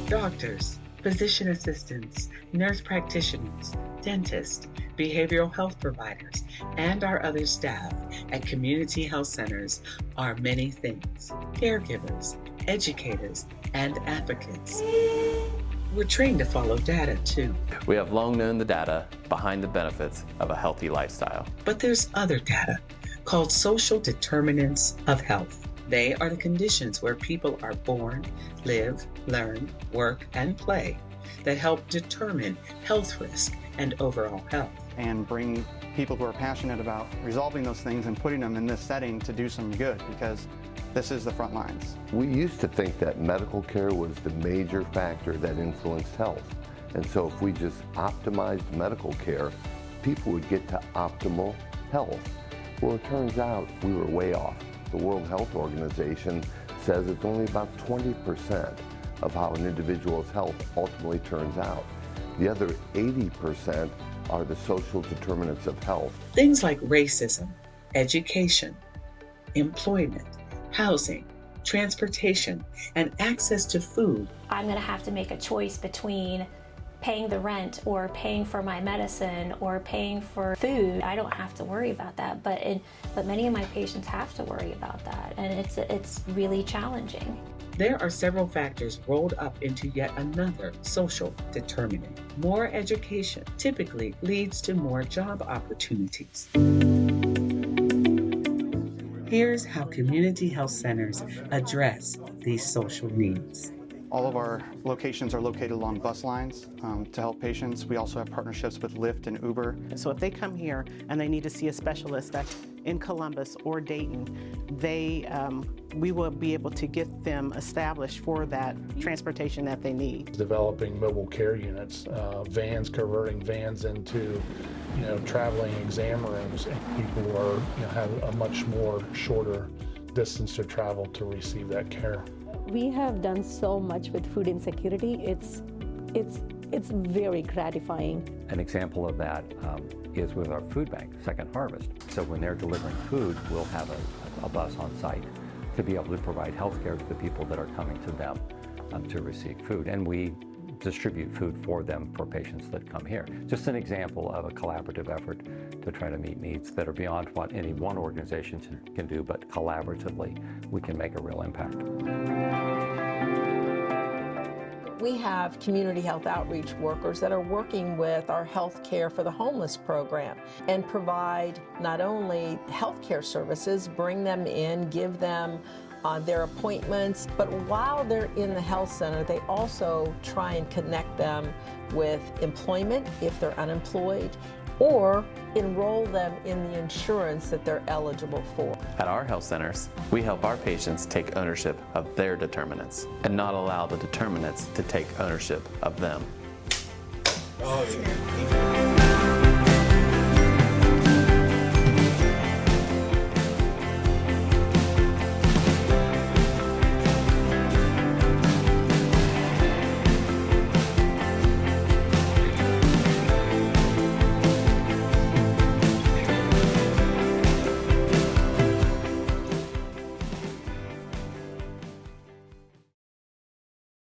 Doctors, physician assistants, nurse practitioners, dentists, behavioral health providers, and our other staff at community health centers are many things: caregivers, educators, and advocates. We're trained to follow data too. We have long known the data behind the benefits of a healthy lifestyle. But there's other data called social determinants of health. They are the conditions where people are born, live, learn, work, and play that help determine health risk and overall health. And bring people who are passionate about resolving those things and putting them in this setting to do some good, because this is the front lines. We used to think that medical care was the major factor that influenced health. And so if we just optimized medical care, people would get to optimal health. Well, it turns out we were way off. The World Health Organization says it's only about 20% of how an individual's health ultimately turns out. The other 80% are the social determinants of health. Things like racism, education, employment, housing, transportation, and access to food. I'm going to have to make a choice between paying the rent or paying for my medicine or paying for food. I don't have to worry about that, but many of my patients have to worry about that, and it's really challenging. There are several factors rolled up into yet another social determinant. More education typically leads to more job opportunities. Here's how community health centers address these social needs. All of our locations are located along bus lines to help patients. We also have partnerships with Lyft and Uber. So if they come here and they need to see a specialist that's in Columbus or Dayton, we will be able to get them established for that transportation that they need. Developing mobile care units, converting vans into traveling exam rooms, and people are have a much more shorter distance to travel to receive that care. We have done so much with food insecurity. It's very gratifying. An example of that is with our food bank, Second Harvest. So when they're delivering food, we'll have a bus on site to be able to provide health care to the people that are coming to them to receive food. And we distribute food for them for patients that come here. Just an example of a collaborative effort to try to meet needs that are beyond what any one organization can do, but collaboratively we can make a real impact. We have community health outreach workers that are working with our Health Care for the Homeless program and provide not only health care services, bring them in, give them their appointments, but while they're in the health center, they also try and connect them with employment if they're unemployed, or enroll them in the insurance that they're eligible for. At our health centers, we help our patients take ownership of their determinants and not allow the determinants to take ownership of them. Oh, yeah.